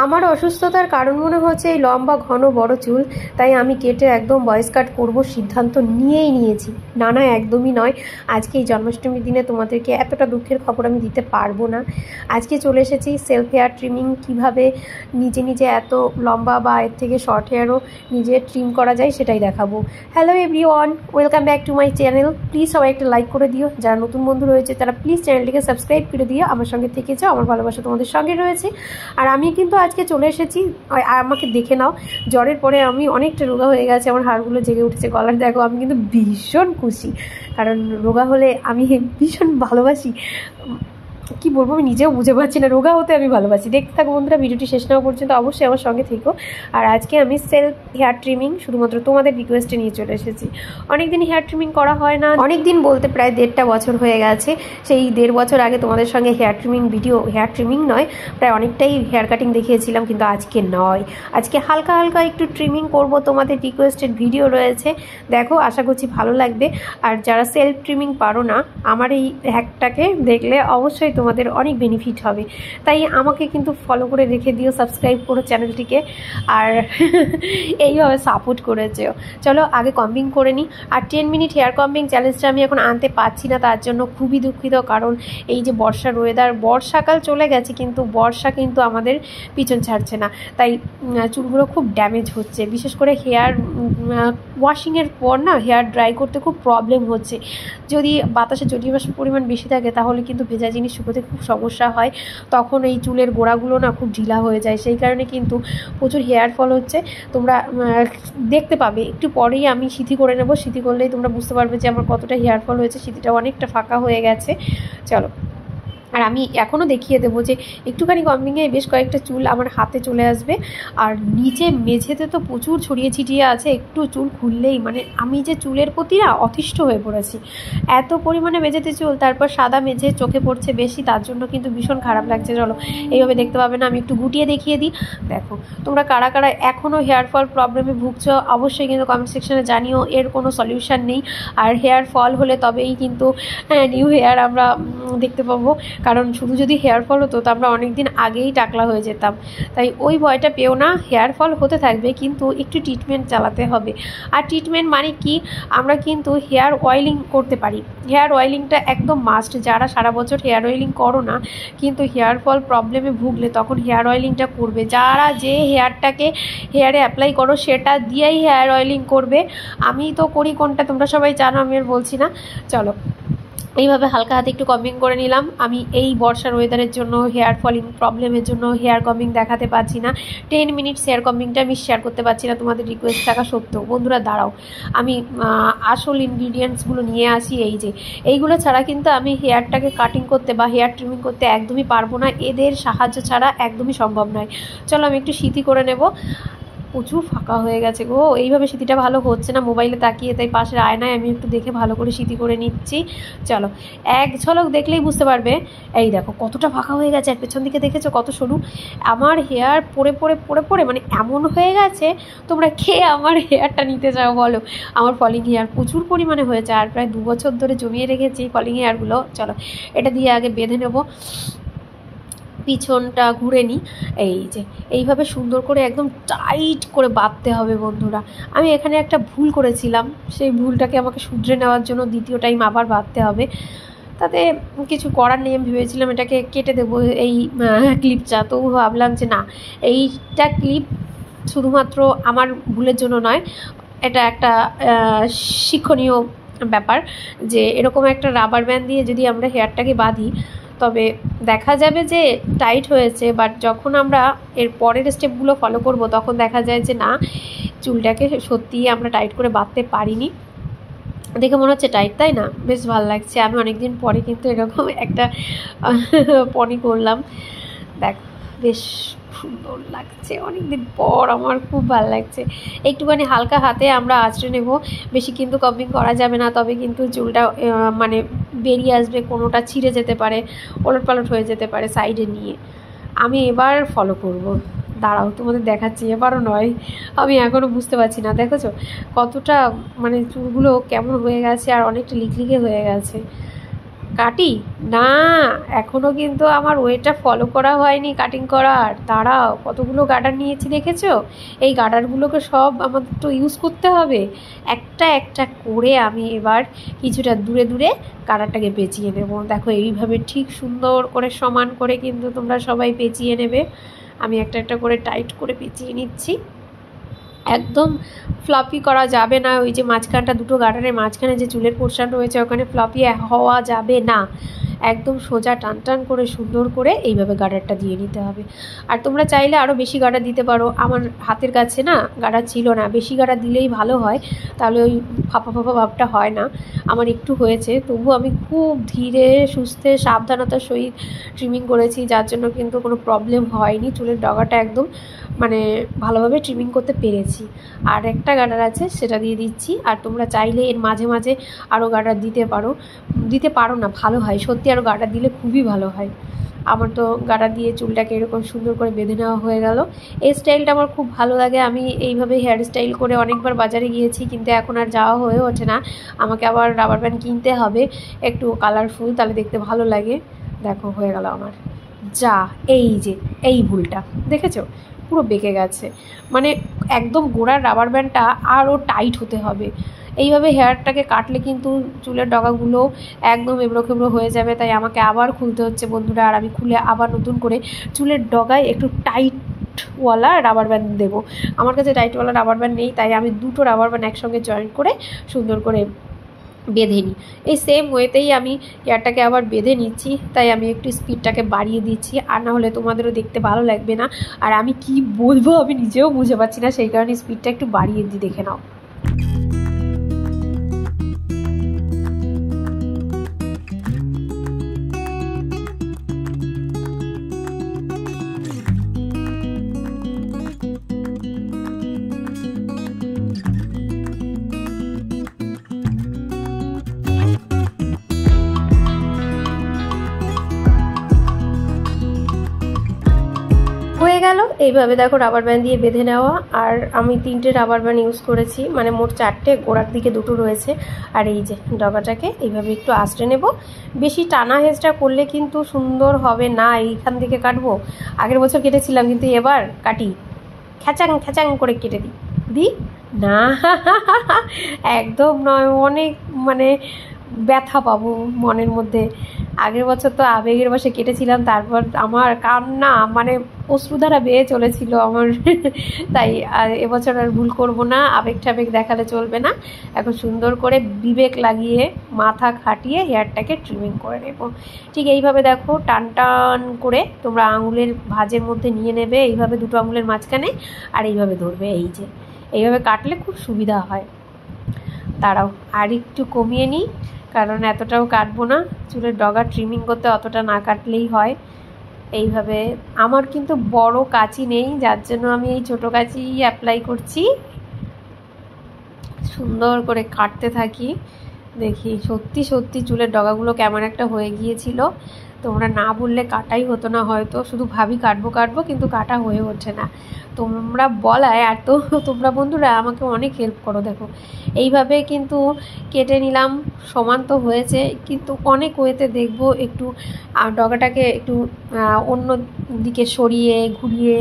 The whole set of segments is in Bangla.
আমার অসুস্থতার কারণ মনে হচ্ছে এই লম্বা ঘন বড় চুল, তাই আমি কেটে একদম বয়েস কাট করব সিদ্ধান্ত নিয়েই নিয়েছি। না না, একদমই নয়। আজকে এই জন্মাষ্টমীর দিনে তোমাদেরকে এতটা দুঃখের খবর আমি দিতে পারবো না। আজকে চলে এসেছি সেলফ হেয়ার ট্রিমিং, কিভাবে নিজে নিজে এত লম্বা বা এর থেকে শর্ট হেয়ারও নিজে ট্রিম করা যায় সেটাই দেখাবো। Hello everyone, welcome back to my channel. Please সবাই একটা লাইক করে দিও, যারা নতুন বন্ধু রয়েছে তারা প্লিজ চ্যানেলটিকে সাবস্ক্রাইব করে দিও। আমার সঙ্গে থেকে যাও, আমার ভালোবাসা তোমাদের সঙ্গে রয়েছে। আর আমি কিন্তু আজকে চলে এসেছি, আমাকে দেখে নাও, জ্বরের পরে আমি অনেকটা রোগা হয়ে গেছে, আমার হাড়গুলো জেগে উঠেছে, গলার দেখো। আমি কিন্তু ভীষণ খুশি, কারণ রোগা হলে আমি ভীষণ ভালোবাসি। কি বলবো, আমি নিজেও বুঝে পাচ্ছি না, রোগা হতে আমি ভালোবাসি। দেখতে থাকো বন্ধুরা, ভিডিওটি শেষ না পর্যন্ত অবশ্যই আমার সঙ্গে থেকো। আর আজকে আমি সেলফ হেয়ার ট্রিমিং শুধুমাত্র তোমাদের রিকোয়েস্টে নিয়ে চলে এসেছি। অনেকদিন হেয়ার ট্রিমিং করা হয় না, অনেকদিন বলতে প্রায় 1.5 বছর হয়ে গেছে। সেই 1.5 বছর আগে তোমাদের সঙ্গে hair trimming video, hair trimming নয়, প্রায় অনেকটাই হেয়ার কাটিং দেখিয়েছিলাম, কিন্তু আজকে নয়। আজকে হালকা হালকা একটু ট্রিমিং করব, তোমাদের রিকোয়েস্টেড ভিডিও রয়েছে, দেখো, আশা করছি ভালো লাগবে। আর যারা সেলফ ট্রিমিং পারো না, আমার এই হ্যাকটাকে দেখলে অবশ্যই তোমাদের অনেক বেনিফিট হবে। তাই আমাকে কিন্তু ফলো করে রেখে দিও, সাবস্ক্রাইব করো চ্যানেলটিকে, আর এইভাবে সাপোর্ট করেছে। চলো আগে কম্বিং করে নিই। আর 10 মিনিট হেয়ার কম্বিং চ্যালেঞ্জটা আমি এখন আনতে পারছি না, তার জন্য খুবই দুঃখিত। কারণ এই যে বর্ষার ওয়েদার, বর্ষাকাল চলে গেছে কিন্তু বর্ষা কিন্তু আমাদের পিছন ছাড়ছে না, তাই চুলগুলো খুব ড্যামেজ হচ্ছে। বিশেষ করে হেয়ার ওয়াশিংয়ের পর না, হেয়ার ড্রাই করতে খুব প্রবলেম হচ্ছে। যদি বাতাসে জলীয় বাষ্পের পরিমাণ বেশি থাকে তাহলে কিন্তু ভেজা জিনিস শুকোতে খুব সমস্যা হয়, তখন এই চুলের গোড়াগুলো না খুব ঢিলা হয়ে যায়। সেই কারণে কিন্তু প্রচুর হেয়ার ফল হচ্ছে। তোমরা দেখতে পাবে একটু পরেই আমি সিথি করে নেব, সিথি করলেই তোমরা বুঝতে পারবে যে আমার কতটা হেয়ার ফল হয়েছে। সিথিটা অনেকটা ফাঁকা হয়ে গেছে। চলো, আর আমি এখনও দেখিয়ে দেবো যে একটুখানি কম্বিংয়ে বেশ কয়েকটা চুল আমার হাতে চলে আসবে। আর নিচে মেঝেতে তো প্রচুর ছড়িয়ে ছিটিয়ে আছে, একটু চুল খুললেই মানে আমি যে চুলের প্রতি না অতিষ্ঠ হয়ে পড়েছি। এত পরিমাণে মেঝেতে চুল, তারপর সাদা মেঝে চোখে পড়ছে বেশি, তার জন্য কিন্তু ভীষণ খারাপ লাগছে। চলো, এইভাবে দেখতে পাবে না, আমি একটু গুটিয়ে দেখিয়ে দিই। দেখো, তোমরা কারা কারা এখনও হেয়ার ফল প্রবলেমে ভুগছো অবশ্যই কিন্তু কমেন্ট সেকশনে জানিও। এর কোনো সলিউশন নেই, আর হেয়ার ফল হলে তবেই কিন্তু নিউ হেয়ার আমরা দেখতে পাবো। কারণ শুধু যদি হেয়ার ফল হতো তো আমরা অনেক দিন আগেই টাকলা হয়ে যেতাম। তাই ওই ভয়টা পেও না, হেয়ার ফল হতে থাকবে কিন্তু একটু ট্রিটমেন্ট চালাতে হবে। আর ট্রিটমেন্ট মানে কি, আমরা কিন্তু হেয়ার অয়েলিং করতে পারি। হেয়ার অয়েলিংটা একদম মাস্ট। যারা সারা বছর হেয়ার অয়েলিং করো না কিন্তু হেয়ার ফল প্রবলেমে ভুগলে তখন হেয়ার অয়েলিংটা করবে। যারা যে হেয়ারটাকে হেয়ারে অ্যাপ্লাই করো সেটা দিয়েই হেয়ার অয়েলিং করবে। আমি তো করি কোনটা তোমরা সবাই জানো, আমি আর বলছি না। চলো, এইভাবে হালকা হাতে একটু কম্বিং করে নিলাম। আমি এই বর্ষার ওয়েদারের জন্য, হেয়ার ফলিং প্রবলেমের জন্য হেয়ার কম্বিং দেখাতে পারছি না। 10 মিনিটস হেয়ার কম্বিংটা আমি শেয়ার করতে পারছি না তোমাদের রিকোয়েস্ট থাকা সত্ত্বেও। বন্ধুরা দাঁড়াও, আমি আসল ইনগ্রিডিয়েন্টসগুলো নিয়ে আসি। এই যে এইগুলো ছাড়া কিন্তু আমি হেয়ারটাকে কাটিং করতে বা হেয়ার ট্রিমিং করতে একদমই পারবো না, এদের সাহায্য ছাড়া একদমই সম্ভব নয়। চলো আমি একটু সিথি করে নেব। প্রচুর ফাঁকা হয়ে গেছে গো, এইভাবে সিথিটা ভালো হচ্ছে না মোবাইলে তাকিয়ে, তাই পাশের আয়নায় আমি একটু দেখে ভালো করে সিথি করে নিচ্ছি। চলো, এক ঝলক দেখলেই বুঝতে পারবে। এই দেখো কতটা ফাঁকা হয়ে গেছে, আর পেছন দিকে দেখেছো কত সরু। আমার হেয়ার পড়ে পড়ে পড়ে পড়ে মানে এমন হয়ে গেছে, তোমরা কে আমার হেয়ারটা নিতে চাও বলো। আমার ফলিং হেয়ার প্রচুর পরিমাণে হয়েছে, আর প্রায় 2 বছর ধরে জমিয়ে রেখেছি ফলিং হেয়ারগুলো। চলো, এটা দিয়ে আগে বেঁধে নেবো, পিছনটা ঘুরে নিই। এই যে এইভাবে সুন্দর করে একদম টাইট করে বাঁধতে হবে বন্ধুরা। আমি এখানে একটা ভুল করেছিলাম, সেই ভুলটাকে আমাকে শুধরে নেওয়ার জন্য দ্বিতীয় টাইম আবার বাঁধতে হবে। তাতে কিছু করার নেই, আমি ভেবেছিলাম এটাকে কেটে দেবো এই ক্লিপটা, তো ভাবলাম যে না, এইটা ক্লিপ শুধুমাত্র আমার ভুলের জন্য নয়, এটা একটা শিক্ষণীয় ব্যাপার যে এরকম একটা রাবার ব্যান্ড দিয়ে যদি আমরা হেয়ারটাকে বাঁধি তবে দেখা যাবে যে টাইট হয়েছে, বাট যখন আমরা এর পরের স্টেপগুলো ফলো করব তখন দেখা যায় যে না, চুলটাকে সত্যিই আমরা টাইট করে বাঁধতে পারিনি। দেখে মনে হচ্ছে টাইট, তাই না? বেশ ভালো লাগছে। আমি অনেকদিন পরে কিন্তু এরকম একটা পনি করলাম, দেখ বেশ সুন্দর লাগছে, অনেকদিন পর আমার খুব ভালো লাগছে। একটুখানি হালকা হাতে আমরা আঁচড়ে নেব, বেশি কিন্তু কম্বিং করা যাবে না, তবে কিন্তু চুলটা মানে বেরিয়ে আসবে, কোনোটা ছিঁড়ে যেতে পারে, ওলটপালট হয়ে যেতে পারে সাইডে নিয়ে। আমি এবার ফলো করব, দাঁড়াও তোমাদের দেখাচ্ছি। এবারও নয়, আমি এখনও বুঝতে পারছি না, দেখেছো কতটা মানে চুলগুলো কেমন হয়ে গেছে আর অনেকটা লিকলিকে হয়ে গেছে। কাটি না, এখনও কিন্তু আমার ওয়েটা ফলো করা হয়নি কাটিং করার। দাঁড়াও, কতগুলো গার্ডার নিয়েছি দেখেছো? এই গার্ডারগুলোকে সব আমাদের তো ইউজ করতে হবে। একটা একটা করে আমি এবার কিছুটা দূরে দূরে গার্ডারটাকে পেঁচিয়ে নেব। দেখো এইভাবে ঠিক সুন্দর করে সমান করে কিন্তু তোমরা সবাই পেঁচিয়ে নেবে। আমি একটা একটা করে টাইট করে পেঁচিয়ে নিচ্ছি। একদম ফ্লপি করা যাবে না, ওই যে মাঝখানটা দুটো গার্ডারের মাঝখানে যে চুলের পোর্শন রয়েছে ওখানে ফ্লপি হওয়া যাবে না। একদম সোজা টান টান করে সুন্দর করে এইভাবে গার্ডারটা দিয়ে নিতে হবে। আর তোমরা চাইলে আরও বেশি গার্ডার দিতে পারো। আমার হাতের কাছে না গার্ডার ছিল না, বেশি গার্ডার দিলেই ভালো হয়, তাহলে ওই ফাঁপা ফাঁপা ভাবটা হয় না। আমার একটু হয়েছে, তবু আমি খুব ধীরে সুস্থে সাবধানতার সহিত ট্রিমিং করেছি, যার জন্য কিন্তু কোনো প্রবলেম হয়নি। চুলের ডগাটা একদম মানে ভালোভাবে ট্রিমিং করতে পেরেছি। আর একটা গার্ডার আছে সেটা দিয়ে দিচ্ছি। আর তোমরা চাইলে এর মাঝে মাঝে আরও গার্ডার দিতে পারো না, ভালো হয় সত্যি, আরও গার্ডার দিলে খুবই ভালো হয়। আমার তো গার্ডার দিয়ে চুলটাকে এরকম সুন্দর করে বেঁধে নেওয়া হয়ে গেল। এই স্টাইলটা আমার খুব ভালো লাগে। আমি এইভাবে হেয়ার স্টাইল করে অনেকবার বাজারে গিয়েছি, কিন্তু এখন আর যাওয়া হয়ে ওঠে না। আমাকে আবার রাবার ব্যান্ড কিনতে হবে একটু কালারফুল, তাহলে দেখতে ভালো লাগে। দেখো হয়ে গেল আমার। যা, এই যে এই ভুলটা দেখেছো, পুরো বেঁকে গেছে। মানে একদম গোড়ার রাবার ব্যান্ডটা আরও টাইট হতে হবে। এইভাবে হেয়ারটাকে কাটলে কিন্তু চুলের ডগাগুলো একদম এবড়ো খেবড়ো হয়ে যাবে, তাই আমাকে আবার খুলতে হচ্ছে বন্ধুরা। আর আমি খুলে আবার নতুন করে চুলের ডগায় একটু টাইটওয়ালা রাবার ব্যান্ড দেবো। আমার কাছে টাইটওয়ালা রাবার ব্যান্ড নেই, তাই আমি দুটো রাবার ব্যান্ড একসঙ্গে জয়েন করে সুন্দর করে বেঁধে নিই। এই সেম ওয়েতেই আমি হেয়ারটাকে আবার বেঁধে নিচ্ছি, তাই আমি একটু স্পিডটাকে বাড়িয়ে দিচ্ছি, আর না হলে তোমাদেরও দেখতে ভালো লাগবে না। আর আমি কি বলবো আমি নিজেও বুঝে পাচ্ছি না, সেই কারণে স্পিডটা একটু বাড়িয়ে দিই, দেখে নাও। হয়ে গেল। এইভাবে দেখো রাবার ব্যান্ড দিয়ে বেঁধে নেওয়া। আর আমি 3টে রাবার ব্যান্ড ইউজ করেছি, মানে মোট 4টে, গোড়ার দিকে 2টো রয়েছে। আর এই যে ডগাটাকে এইভাবে একটু আঁচড়ে নেব। বেশি টানা হেঁচড়া করলে কিন্তু সুন্দর হবে না। এইখান থেকে কাটবো, আগের বছর কেটেছিলাম, কিন্তু এবার কাটি খ্যাচাং খ্যাচাং করে কেটে দিই না। একদম নয়, অনেক মানে ব্যথা পাবো মনের মধ্যে। আগের বছর তো আবেগের বশে কেটেছিলাম, তারপর আমার কান্না মানে অশ্রুধারা বেয়ে চলেছিল আমার। তাই এবছর আর ভুল করব না, আবেগ টাবেগ দেখালে চলবে না। এখন সুন্দর করে বিবেক লাগিয়ে মাথা খাটিয়ে হেয়ারটাকে ট্রিমিং করে নেব। ঠিক এইভাবে দেখো টান টান করে তোমরা আঙুলের ভাঁজের মধ্যে নিয়ে নেবে, এইভাবে দুটো আঙুলের মাঝখানে, আর এইভাবে ধরবে। এই যে এইভাবে কাটলে খুব সুবিধা হয়। দাঁড়াও আর একটু কমিয়ে নিই, কারণ এতটাও কাটবো না, চুলের ডগা ট্রিমিং করতে অতটা না কাটলেই হয়। এইভাবে আমার কিন্তু বড় কাঁচি নেই, যার জন্য আমি এই ছোটো কাঁচি অ্যাপ্লাই করছি। সুন্দর করে কাটতে থাকি। দেখি সত্যি সত্যি চুলের ডগাগুলো কেমন একটা হয়ে গিয়েছিল। তোমরা না বললে কাটাই হতো না হয়তো, শুধু ভাবি কাটবো কাটবো, কিন্তু কাটা হয়ে ওঠে না। তোমরা বলায় আর তো তোমরা বন্ধুরা আমাকে অনেক হেল্প করো। দেখো এইভাবে কিন্তু কেটে নিলাম, সমান তো হয়েছে, কিন্তু অনেক ওয়েতে দেখবো একটু ডগাটাকে একটু অন্য দিকে সরিয়ে ঘুরিয়ে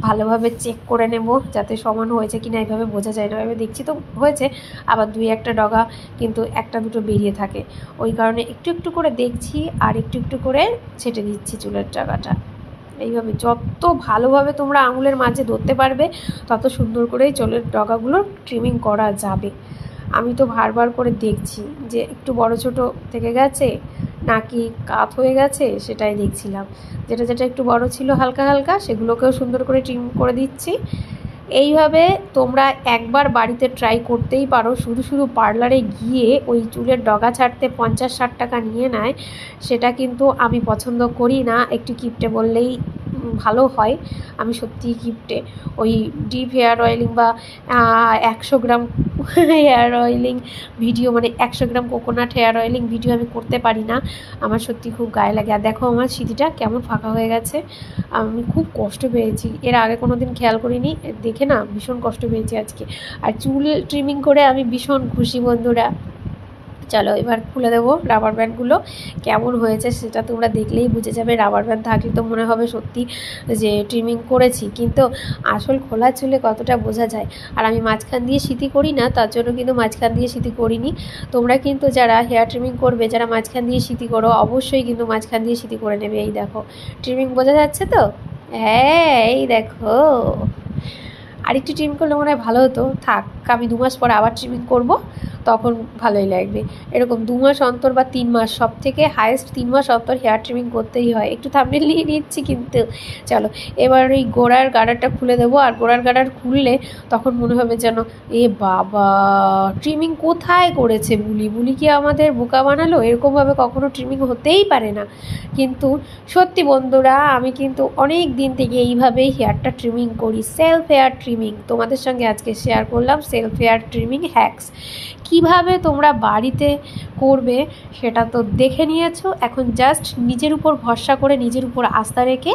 ভালোভাবে চেক করে নেব, যাতে সমান হয়েছে কিনা। এইভাবে বোঝা যায় না, এভাবে দেখছি তো হয়েছে, আবার 2-1টা ডগা কিন্তু 1-2 বেরিয়ে থাকে, ওই কারণে একটু একটু করে দেখছি আর একটু একটু করে ছেটে দিচ্ছি চুলের ডগাটা। এইভাবে যত ভালোভাবে তোমরা আঙুলের মাঝে ধরতে পারবে, তত সুন্দর করেই চুলের ডগাগুলো ট্রিমিং করা যাবে। আমি তো বারবার করে দেখছি যে একটু বড় ছোট থেকে গেছে নাকি কাত হয়ে গেছে, সেটাই দেখছিলাম। যেটা যেটা একটু বড় ছিল হালকা হালকা, সেগুলোকেও সুন্দর করে ট্রিম করে দিচ্ছি। এইভাবে তোমরা একবার বাড়িতে ট্রাই করতেই পারো। শুধু শুধু পার্লারে গিয়ে ওই চুলের ডগা ছাড়তে 50-60 টাকা নিয়ে নেয়, সেটা কিন্তু আমি পছন্দ করি না। একটু কিপটে বললেই ভালো হয়। আমি সত্যিই কিপটে। ওই ডিপ হেয়ার অয়েলিং বা 100 গ্রাম হেয়ার অয়েলিং ভিডিও, মানে 100 গ্রাম কোকোনাট হেয়ার অয়েলিং ভিডিও আমি করতে পারি না, আমার সত্যি খুব গায়ে লাগে। আর দেখো আমার সিঁথিটা কেমন ফাঁকা হয়ে গেছে, আমি খুব কষ্ট পেয়েছি। এর আগে কোনো দিন খেয়াল করিনি, দেখে না ভীষণ কষ্ট পেয়েছি আজকে। আর চুল ট্রিমিং করে আমি ভীষণ খুশি বন্ধুরা। চলো এবার খুলে দেবো রাবার ব্যান্ডগুলো। কেমন হয়েছে সেটা তোমরা দেখলেই বুঝে যাবে। রাবার ব্যান্ড থাকলে তো মনে হবে সত্যি যে ট্রিমিং করেছি, কিন্তু আসল খোলা চুলে কতটা বোঝা যায়। আর আমি মাঝখান দিয়ে সিঁথি করি না, তার জন্য কিন্তু মাঝখান দিয়ে সিঁথি করিনি। তোমরা কিন্তু যারা হেয়ার ট্রিমিং করবে, যারা মাঝখান দিয়ে সিঁথি করো, অবশ্যই কিন্তু মাঝখান দিয়ে সিঁথি করে নেবে। এই দেখো ট্রিমিং বোঝা যাচ্ছে তো? হ্যাঁ এই দেখো। আরেকটু ট্রিম করলে মনে হয় ভালো হতো। থাক, আমি 2 মাস পরে আবার ট্রিমিং করব, তখন ভালোই লাগবে। এরকম 2 মাস অন্তর বা 3 মাস, সব থেকে হায়েস্ট 3 মাস অন্তর হেয়ার ট্রিমিং করতেই হয়। একটু থাম্বনেল নিয়ে নিচ্ছি কিন্তু। চলো এবার এই গোড়ার গার্ডারটা খুলে দেবো। আর গোড়ার গার্ডার খুললে তখন মনে হবে যেন এ বাবা, ট্রিমিং কোথায় করেছে বুলি। বুলি কি আমাদের বোকা বানালো? এরকমভাবে কখনো ট্রিমিং হতেই পারে না। কিন্তু সত্যি বন্ধুরা, আমি কিন্তু অনেক দিন থেকে এইভাবেই হেয়ারটা ট্রিমিং করি, সেলফ হেয়ার ট্রিমিং। তোমাদের সঙ্গে আজকে শেয়ার করলাম সেলফ হেয়ার ট্রিমিং হ্যাকস। কিভাবে তোমরা বাড়িতে করবে সেটা তো দেখে নিয়েছো। এখন জাস্ট নিজের উপর ভরসা করে, নিজের উপর আস্থা রেখে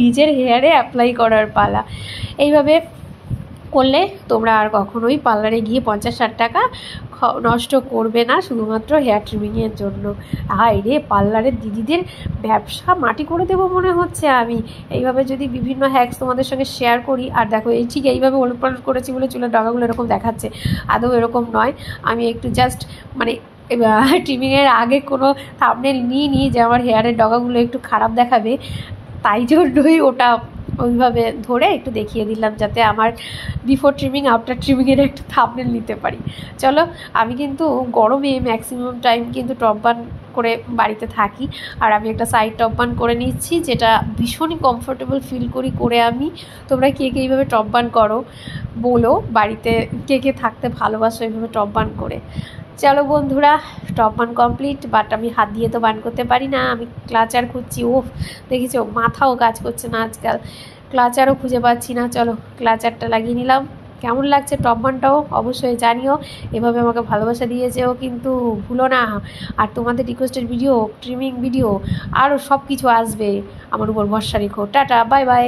নিজের হেয়ারে অ্যাপ্লাই করার পালা। এইভাবে করলে তোমরা আর কখনোই পার্লারে গিয়ে 50-60 টাকা নষ্ট করবে না শুধুমাত্র হেয়ার ট্রিমিংয়ের জন্য। হায় রে, পার্লারের দিদিদের ব্যবসা মাটি করে দেবো মনে হচ্ছে আমি এইভাবে যদি বিভিন্ন হ্যাকস তোমাদের সঙ্গে শেয়ার করি। আর দেখো এই ঠিক এইভাবে ওলটপালট করেছি বলে চুলের ডগাগুলো এরকম দেখাচ্ছে, আদৌ এরকম নয়। আমি একটু জাস্ট মানে ট্রিমিংয়ের আগে কোনো থাম্বনেল নিয়ে যে আমার হেয়ারের ডগাগুলো একটু খারাপ দেখাবে, তাই জন্যই ওটা ওইভাবে ধরে একটু দেখিয়ে দিলাম, যাতে আমার বিফোর ট্রিমিং আফটার ট্রিমিংয়ের একটু থাম্বনেল নিতে পারি। চলো, আমি কিন্তু গরমে ম্যাক্সিমাম টাইম কিন্তু টপ বান করে বাড়িতে থাকি। আর আমি একটা সাইড টপ বান করে নিচ্ছি, যেটা ভীষণই কমফোর্টেবল ফিল করি করে আমি। তোমরা কে কে এইভাবে টপ বান করো বলো, বাড়িতে কে কে থাকতে ভালোবাসো এইভাবে টপ বান করে। চলো বন্ধুরা, টপ বান কমপ্লিট। বাট আমি হাত দিয়ে তো বান করতে পারি না, আমি ক্লাচার খুঁজছি। ওফ, দেখেছো মাথাও কাজ করছে না আজকাল, ক্লাচারও খুঁজে পাচ্ছি না। চলো ক্লাচারটা লাগিয়ে নিলাম। কেমন লাগছে টপ বানটাও অবশ্যই জানিও। এভাবে আমাকে ভালোবাসা দিয়েছেও কিন্তু ভুলো না। আর তোমাদের রিকোয়েস্টেড ভিডিও, ট্রিমিং ভিডিও, আরও সব কিছু আসবে, আমার উপর ভরসা রেখো। Tata, bye bye.